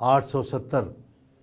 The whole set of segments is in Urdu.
870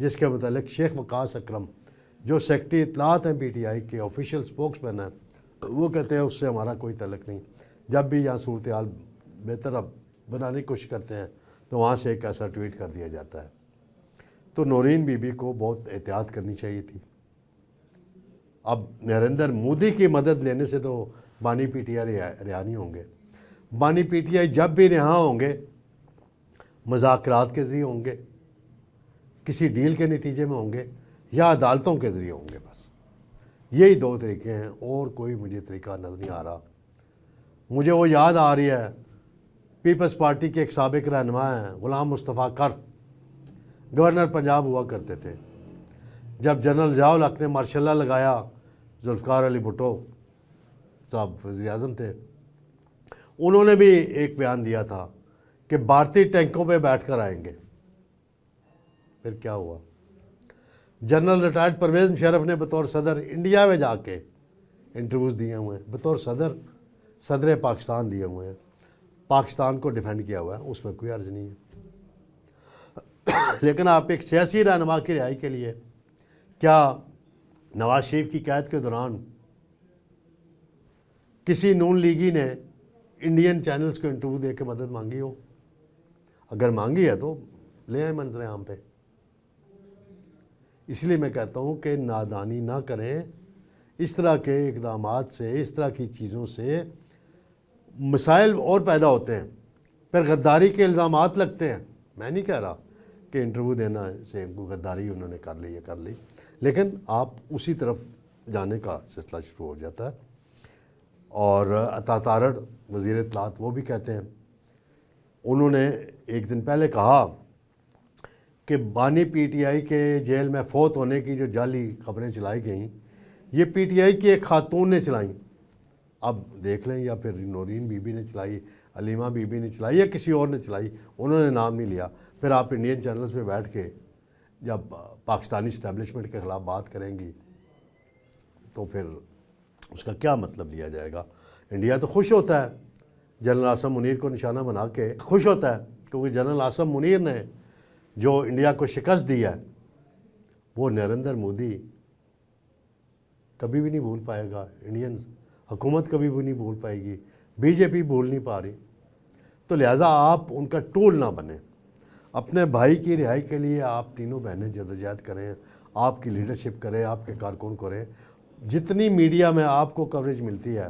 جس کے متعلق شیخ وقاص اکرم جو سیکرٹری اطلاعات ہیں پی ٹی آئی کے آفیشیل سپوکس مین ہیں، وہ کہتے ہیں اس سے ہمارا کوئی تعلق نہیں. جب بھی یہاں صورتحال بہتر اب بنانے کی کوشش کرتے ہیں تو وہاں سے ایک ایسا ٹویٹ کر دیا جاتا ہے. تو نورین بی بی کو بہت احتیاط کرنی چاہیے تھی. اب نریندر مودی کی مدد لینے سے تو بانی پی ٹی آئی رہا نہیں ہوں گے. بانی پی ٹی آئی جب بھی رہا ہوں گے مذاکرات کے ذریعے ہوں گے، کسی ڈیل کے نتیجے میں ہوں گے، یا عدالتوں کے ذریعے ہوں گے. بس یہی دو طریقے ہیں، اور کوئی مجھے طریقہ نظر نہیں آ رہا. مجھے وہ یاد آ رہی ہے پیپلز پارٹی کے ایک سابق رہنما ہیں غلام مصطفیٰ کر، گورنر پنجاب ہوا کرتے تھے. جب جنرل ضیاء الحق نے مارشل اللہ لگایا، ذوالفقار علی بھٹو صاحب وزیر اعظم تھے، انہوں نے بھی ایک بیان دیا تھا کہ بھارتی ٹینکوں پہ بیٹھ کر آئیں گے. پھر کیا ہوا؟ جنرل ریٹائرڈ پرویز مشرف نے بطور صدر انڈیا میں جا کے انٹرویوز دیے ہوئے ہیں، بطور صدر پاکستان دیے ہوئے ہیں، پاکستان کو ڈیفینڈ کیا ہوا ہے، اس میں کوئی عرض نہیں ہے. لیکن آپ ایک سیاسی رہنما کی رہائی کے لیے کیا نواز شریف کی قید کے دوران کسی نون لیگی نے انڈین چینلز کو انٹرویو دے کے مدد مانگی ہو؟ اگر مانگی ہے تو لے آئیں منظر عام پہ. اس لیے میں کہتا ہوں کہ نادانی نہ کریں. اس طرح کے اقدامات سے، اس طرح کی چیزوں سے مسائل اور پیدا ہوتے ہیں، پھر غداری کے الزامات لگتے ہیں. میں نہیں کہہ رہا کہ انٹرویو دینا سے غداری انہوں نے کر لی یا کر لی، لیکن آپ اسی طرف جانے کا سلسلہ شروع ہو جاتا ہے. اور عطا تارڑ وزیر اطلاعات وہ بھی کہتے ہیں، انہوں نے ایک دن پہلے کہا کہ بانی پی ٹی آئی کے جیل میں فوت ہونے کی جو جعلی خبریں چلائی گئیں یہ پی ٹی آئی کی ایک خاتون نے چلائیں. اب دیکھ لیں یا پھر نورین بی بی نے چلائی، علیمہ بی بی نے چلائی، یا کسی اور نے چلائی، انہوں نے نام نہیں لیا. پھر آپ انڈین چینلز پہ بیٹھ کے جب پاکستانی اسٹیبلشمنٹ کے خلاف بات کریں گی تو پھر اس کا کیا مطلب لیا جائے گا؟ انڈیا تو خوش ہوتا ہے جنرل عاصم منیر کو نشانہ بنا کے، خوش ہوتا ہے کیونکہ جنرل عاصم منیر نے جو انڈیا کو شکست دی ہے وہ نریندر مودی کبھی بھی نہیں بھول پائے گا، انڈین حکومت کبھی بھی نہیں بھول پائے گی، بی جے پی بھول نہیں پا رہی. تو لہٰذا آپ ان کا ٹول نہ بنیں. اپنے بھائی کی رہائی کے لیے آپ تینوں بہنیں جدوجہد کریں، آپ کی لیڈرشپ کریں، آپ کے کارکن کریں. جتنی میڈیا میں آپ کو کوریج ملتی ہے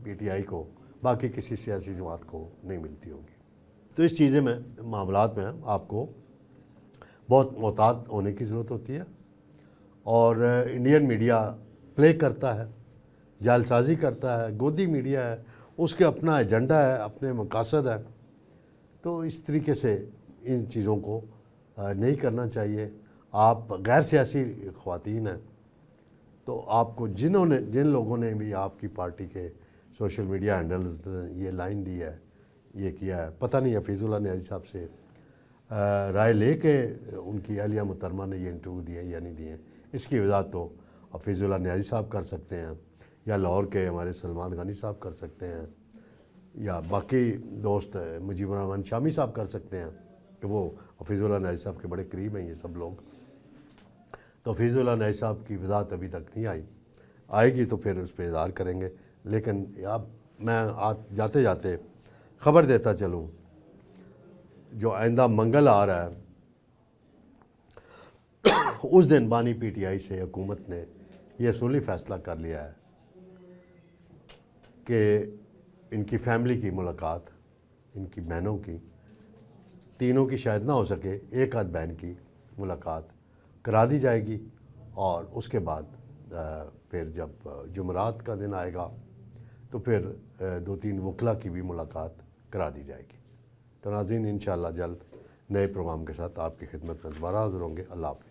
پی ٹی آئی کو، باقی کسی سیاسی جماعت کو نہیں ملتی ہوگی. تو اس چیزیں میں معاملات میں آپ کو بہت محتاط ہونے کی ضرورت ہوتی ہے. اور انڈین میڈیا پلے کرتا ہے، جعل سازی کرتا ہے، گودی میڈیا ہے، اس کے اپنا ایجنڈا ہے، اپنے مقاصد ہیں. تو اس طریقے سے ان چیزوں کو نہیں کرنا چاہیے. آپ غیر سیاسی خواتین ہیں تو آپ کو جن لوگوں نے بھی آپ کی پارٹی کے سوشل میڈیا ہینڈلز یہ لائن دی ہے، یہ کیا ہے، پتہ نہیں حفیظ اللہ نیازی صاحب سے رائے لے کے ان کی اہلیہ محترمہ نے یہ انٹرویو دیے یا نہیں دیے. اس کی وضاحت تو حفیظ اللہ نیازی صاحب کر سکتے ہیں، یا لاہور کے ہمارے سلمان غنی صاحب کر سکتے ہیں، یا باقی دوست مجیب الرحمان شامی صاحب کر سکتے ہیں کہ وہ حفیظ اللہ نیازی صاحب کے بڑے قریب ہیں یہ سب لوگ. تو حفیظ اللہ نیازی صاحب کی وضاحت ابھی تک نہیں آئے گی تو پھر اس پہ اظہار کریں گے. لیکن اب میں جاتے جاتے خبر دیتا چلوں، جو آئندہ منگل آ رہا ہے اس دن بانی پی ٹی آئی سے حکومت نے یہ اصولی فیصلہ کر لیا ہے کہ ان کی فیملی کی ملاقات، ان کی بہنوں کی، تینوں کی شاید نہ ہو سکے، ایک آدھ بہن کی ملاقات کرا دی جائے گی. اور اس کے بعد پھر جب جمعرات کا دن آئے گا تو پھر 2-3 وکلا کی بھی ملاقات کرا دی جائے گی. تو ناظرین انشاءاللہ جلد نئے پروگرام کے ساتھ آپ کی خدمت میں دوبارہ حاضر ہوں گے. اللہ حافظ.